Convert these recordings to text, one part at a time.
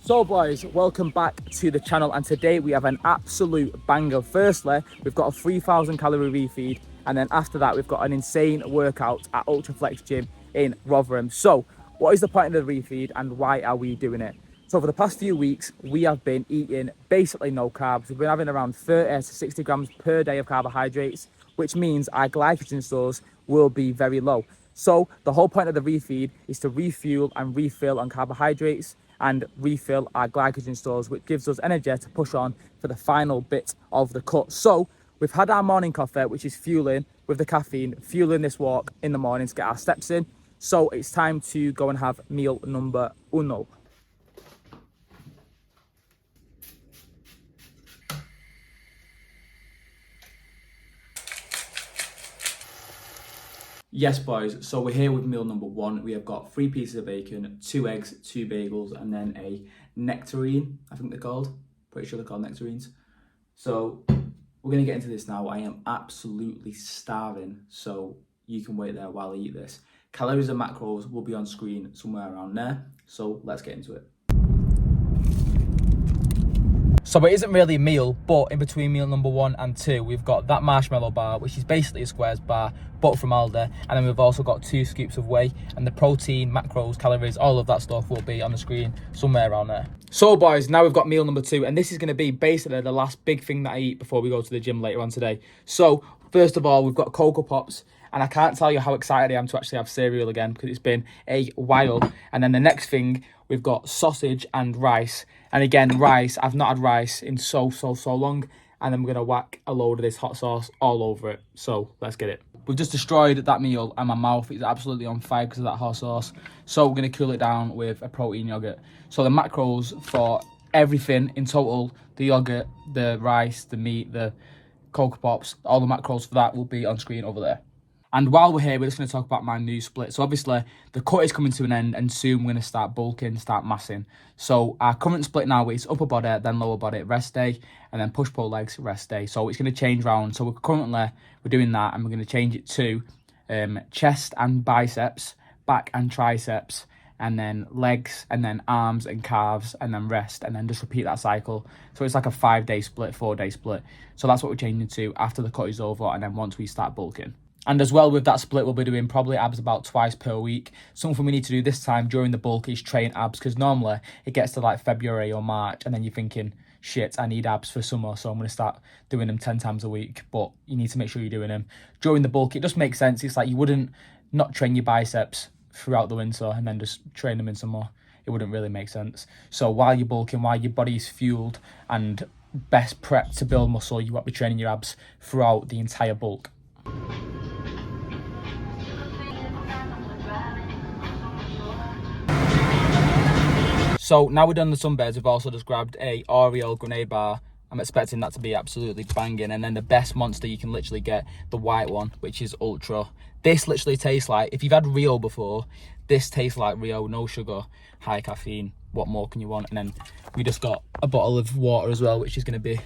So boys, welcome back to the channel, and today we have an absolute banger. Firstly, we've got a 3,000 calorie refeed, and then after that we've got an insane workout at Ultraflex gym in Rotherham. So what is the point of the refeed and why are we doing it? So for the past few weeks we have been eating basically no carbs. We've been having around 30 to 60 grams per day of carbohydrates, which means our glycogen stores will be very low. So the whole point of the refeed is to refuel and refill on carbohydrates and refill our glycogen stores, which gives us energy to push on for the final bit of the cut. So we've had our morning coffee, which is fueling with the caffeine, fueling this walk in the morning to get our steps in. So it's time to go and have meal number uno. Yes, boys, so we're here with meal number one. We have got 3 pieces of bacon, 2 eggs, 2 bagels, and then a nectarine, I think they're called. Pretty sure they're called nectarines. So we're going to get into this now. I am absolutely starving, so you can wait there while I eat this. Calories and macros will be on screen somewhere around there, so let's get into it. So it isn't really a meal, but in between meal number 1 and 2, we've got that marshmallow bar, which is basically a squares bar, but from Aldi. And then we've also got 2 scoops of whey, and the protein, macros, calories, all of that stuff will be on the screen somewhere around there. So boys, now we've got meal number 2, and this is going to be basically the last big thing that I eat before we go to the gym later on today. So first of all, we've got Cocoa Pops. And I can't tell you how excited I am to actually have cereal again because it's been a while. And then the next thing, we've got sausage and rice. And again, rice, I've not had rice in so long. And I'm going to whack a load of this hot sauce all over it. So let's get it. We've just destroyed that meal and my mouth is absolutely on fire because of that hot sauce. So we're going to cool it down with a protein yogurt. So the macros for everything in total, the yogurt, the rice, the meat, the Cocoa Pops, all the macros for that will be on screen over there. And while we're here, we're just going to talk about my new split. So obviously, the cut is coming to an end, and soon we're going to start bulking, start massing. So our current split now is upper body, then lower body, rest day, and then push-pull legs, rest day. So it's going to change round. So we're doing that, and we're going to change it to chest and biceps, back and triceps, and then legs, and then arms and calves, and then rest, and then just repeat that cycle. So it's like a 5-day split, 4-day split. So that's what we're changing to after the cut is over, and then once we start bulking. And as well with that split, we'll be doing probably abs about twice per week. Something we need to do this time during the bulk is train abs, because normally it gets to like February or March and then you're thinking, shit, I need abs for summer, so I'm going to start doing them 10 times a week. But you need to make sure you're doing them during the bulk. It just makes sense. It's like you wouldn't not train your biceps throughout the winter and then just train them in summer. It wouldn't really make sense. So while you're bulking, while your body's fueled and best prepped to build muscle, you want to be training your abs throughout the entire bulk. So now we're done the sunbeds, we've also just grabbed a Oreo grenade bar. I'm expecting that to be absolutely banging. And then the best monster you can literally get, the white one, which is Ultra. This literally tastes like, if you've had Rio before, this tastes like Rio, no sugar, high caffeine. What more can you want? And then we just got a bottle of water as well, which is going to be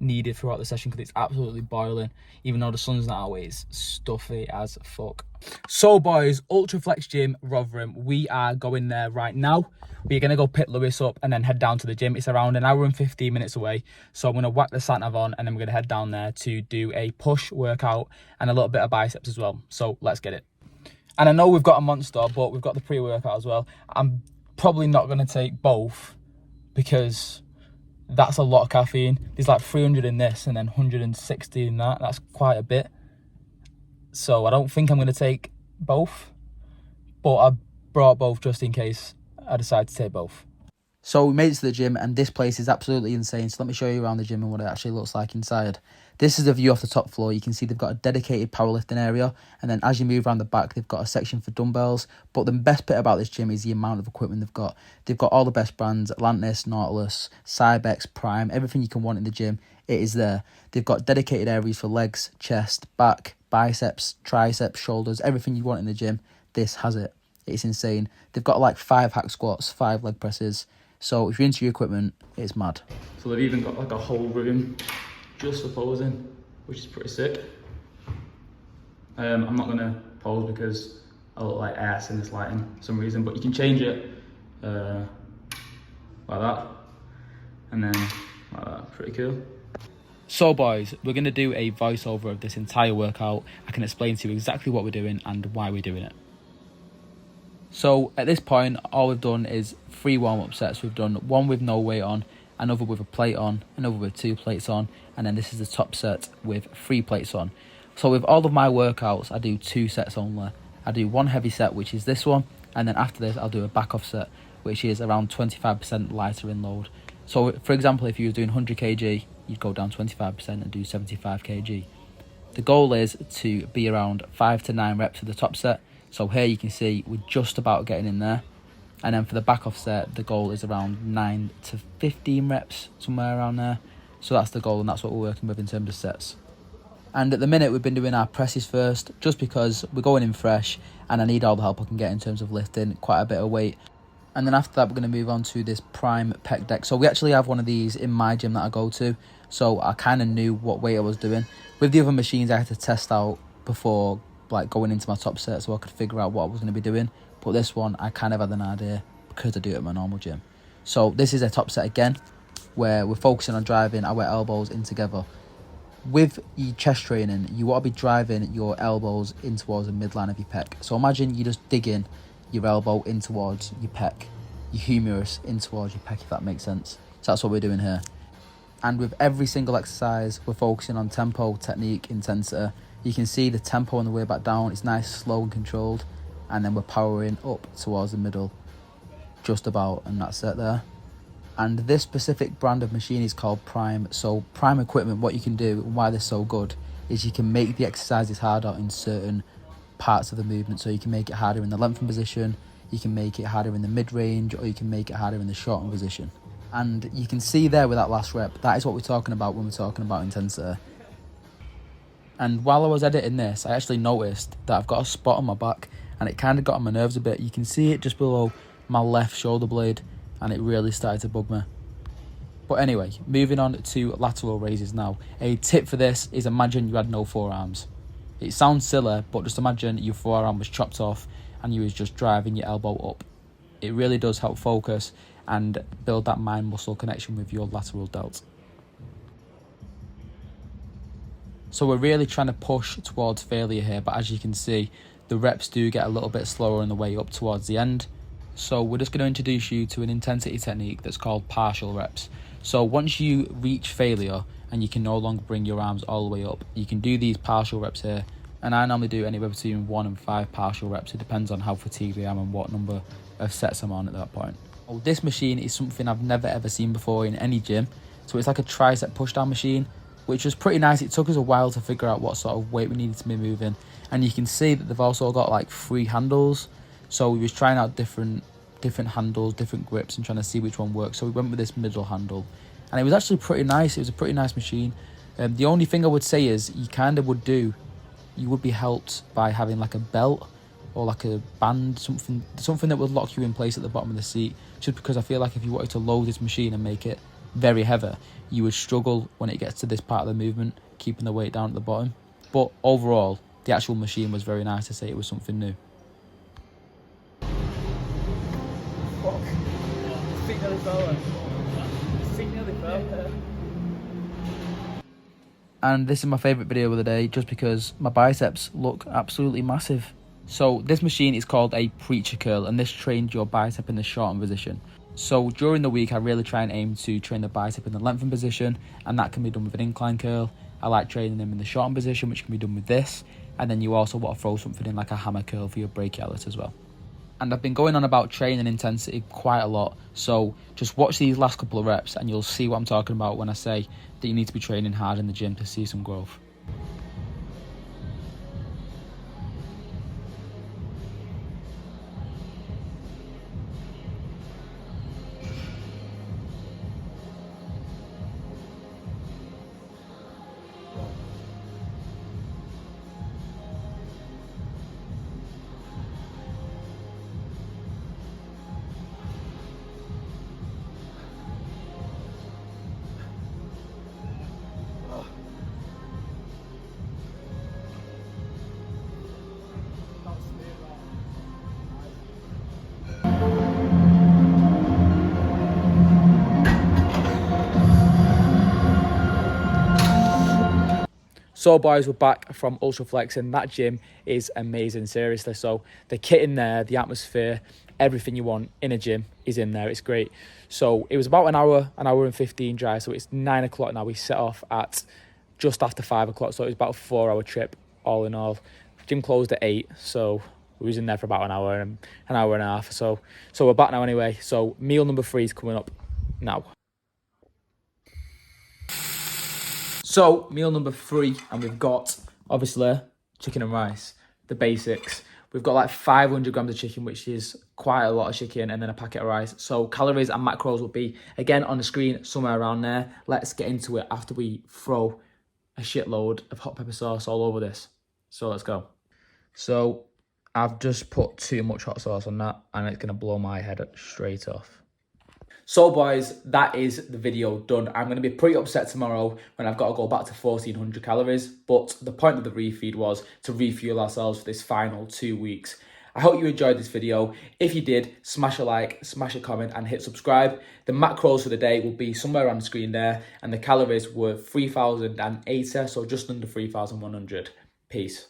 needed throughout the session because it's absolutely boiling. Even though the sun's not out, it's stuffy as fuck. So boys, Ultraflex Gym, Rotherham, we are going there right now. We're going to go pick Lewis up and then head down to the gym. It's around an hour and 15 minutes away. So I'm going to whack the sat nav on and then we're going to head down there to do a push workout and a little bit of biceps as well. So let's get it. And I know we've got a monster, but we've got the pre-workout as well. I'm probably not going to take both because that's a lot of caffeine. There's like 300 in this and then 160 in that. That's quite a bit. So I don't think I'm going to take both. But I brought both just in case I decide to take both. So we made it to the gym and this place is absolutely insane. So let me show you around the gym and what it actually looks like inside. This is the view off the top floor. You can see they've got a dedicated powerlifting area. And then as you move around the back, they've got a section for dumbbells. But the best bit about this gym is the amount of equipment they've got. They've got all the best brands, Atlantis, Nautilus, Cybex, Prime, everything you can want in the gym, it is there. They've got dedicated areas for legs, chest, back, biceps, triceps, shoulders, everything you want in the gym. This has it. It's insane. They've got like 5 hack squats, 5 leg presses. So if you're into your equipment, it's mad. So they've even got like a whole room just for posing, which is pretty sick. I'm not going to pose because I look like ass in this lighting for some reason, but you can change it. like that, and then like that. Pretty cool. So boys, we're going to do a voiceover of this entire workout. I can explain to you exactly what we're doing and why we're doing it. So at this point, all we've done is 3 warm-up sets. We've done one with no weight on, another with a plate on, another with 2 plates on, and then this is the top set with 3 plates on. So with all of my workouts, I do 2 sets only. I do 1 heavy set, which is this one, and then after this, I'll do a back off set, which is around 25% lighter in load. So for example, if you were doing 100 kg, you'd go down 25% and do 75 kg. The goal is to be around 5 to 9 reps for the top set. So here you can see we're just about getting in there. And then for the back off set, the goal is around 9 to 15 reps, somewhere around there. So that's the goal, and that's what we're working with in terms of sets. And at the minute, we've been doing our presses first, just because we're going in fresh and I need all the help I can get in terms of lifting quite a bit of weight. And then after that, we're going to move on to this prime pec deck. So we actually have one of these in my gym that I go to. So I kind of knew what weight I was doing. With the other machines, I had to test out before like going into my top set so I could figure out what I was going to be doing. But this one, I kind of had an idea because I do it at my normal gym. So this is a top set again, where we're focusing on driving our elbows in together. With your chest training, you want to be driving your elbows in towards the midline of your pec. So imagine you just digging your elbow in towards your pec, your humerus in towards your pec, if that makes sense. So that's what we're doing here. And with every single exercise, we're focusing on tempo, technique, intensity. You can see the tempo on the way back down. It's nice, slow and controlled. And then we're powering up towards the middle, just about, and that's it there. And this specific brand of machine is called Prime. So Prime equipment, what you can do and why they're so good is you can make the exercises harder in certain parts of the movement. So you can make it harder in the lengthen position, you can make it harder in the mid-range, or you can make it harder in the shorten position. And you can see there with that last rep, that is what we're talking about when we're talking about intensity. And while I was editing this, I actually noticed that I've got a spot on my back and it kind of got on my nerves a bit. You can see it just below my left shoulder blade and it really started to bug me. But anyway, moving on to lateral raises now. A tip for this is imagine you had no forearms. It sounds silly, but just imagine your forearm was chopped off and you was just driving your elbow up. It really does help focus and build that mind-muscle connection with your lateral delt. So we're really trying to push towards failure here, but as you can see, the reps do get a little bit slower on the way up towards the end. So we're just going to introduce you to an intensity technique that's called partial reps. So once you reach failure and you can no longer bring your arms all the way up, you can do these partial reps here. And I normally do anywhere between 1 and 5 partial reps. It depends on how fatigued I am and what number of sets I'm on at that point. Oh, this machine is something I've never ever seen before in any gym. So it's like a tricep pushdown machine, which was pretty nice. It took us a while to figure out what sort of weight we needed to be moving. And you can see that they've also got like 3 handles. So we was trying out different handles, different grips, and trying to see which one works. So we went with this middle handle. And it was actually pretty nice. It was a pretty nice machine. The only thing I would say is you would be helped by having like a belt or like a band, something that would lock you in place at the bottom of the seat, just because I feel like if you wanted to load this machine and make it very heavy, you would struggle when it gets to this part of the movement, keeping the weight down at the bottom. But overall, the actual machine was very nice to say it was something new. Fuck. Feet nearly fell. Feet nearly fell. And this is my favourite video of the day, just because my biceps look absolutely massive. So this machine is called a preacher curl, and this trains your bicep in the shorten position. So during the week, I really try and aim to train the bicep in the lengthen position, and that can be done with an incline curl. I like training them in the shorten position, which can be done with this. And then you also want to throw something in like a hammer curl for your brachialis as well. And I've been going on about training intensity quite a lot, so just watch these last couple of reps and you'll see what I'm talking about when I say that you need to be training hard in the gym to see some growth. So boys, we're back from Ultraflex and that gym is amazing, seriously. So the kit in there, the atmosphere, everything you want in a gym is in there. It's great. So it was about an hour and 15 drive. So it's 9 o'clock now. We set off at just after 5 o'clock. So it was about a 4-hour trip all in all. Gym closed at 8. So we was in there for about an hour and a half. So we're back now anyway. So meal number 3 is coming up now. So meal number 3, and we've got obviously chicken and rice, the basics. We've got like 500 grams of chicken, which is quite a lot of chicken, and then a packet of rice. So calories and macros will be again on the screen somewhere around there. Let's get into it after we throw a shitload of hot pepper sauce all over this. So let's go. So I've just put too much hot sauce on that, and it's gonna blow my head straight off. So boys, that is the video done. I'm going to be pretty upset tomorrow when I've got to go back to 1400 calories. But the point of the refeed was to refuel ourselves for this final 2 weeks. I hope you enjoyed this video. If you did, smash a like, smash a comment and hit subscribe. The macros for the day will be somewhere on the screen there. And the calories were 3080, so just under 3100. Peace.